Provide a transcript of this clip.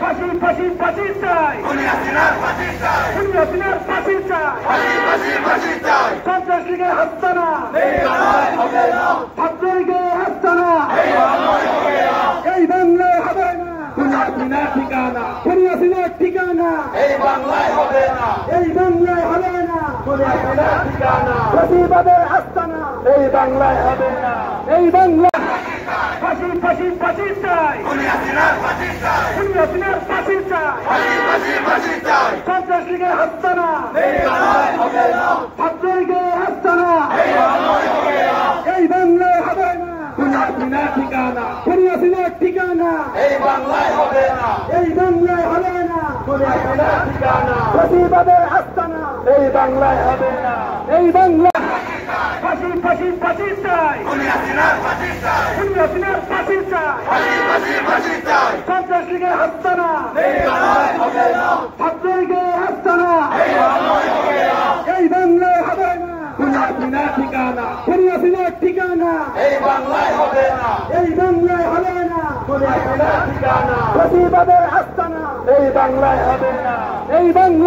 ফাঁসি ফাঁসি ফাঁসি চাই, হাসিনার ফাঁসি চাই, সন্ত্রাস লীগের হত্যা না, ছাত্রলীগের হত্যা না, এই বাংলায় হবে না হাসিনার ঠিকানা, হাসিনার ঠিকানা এই বাংলায় হবে না, এই বাংলায় হবে না হাসিনার ঠিকানা, ফাঁসিবাদের আস্তানা এই বাংলায় হবে না, এই বাংলা ফাঁসি ফাঁসি ফাঁসি চাই, হাসিনার ফাঁসি চাই, সন্ত্রাস লীগের হত্যা না, ছাত্রলীগের হত্যা না, এই বাংলায় হবে না হাসিনার ঠিকানা, হাসিনার ঠিকানা এই বাংলায় হবে না, এই বাংলায় হবে না হাসিনার ঠিকানা, ফাঁসিবাদের আস্তানা এই বাংলায় হবে না, এই বাংলা ফাঁসি ফাঁসি ফাঁসি চাই, হাসিনার ফাঁসি চাই, সন্ত্রাস লীগের হত্যা না, ছাত্রলীগের হত্যা না, এই বাংলায় হবে না হাসিনার ঠিকানা, হাসিনার ঠিকানা এই বাংলায় হবে না, এই বাংলায় হবে না হাসিনার ঠিকানা, ফাঁসিবাদের আস্তানা এই বাংলায় হবে না, এই বাংলা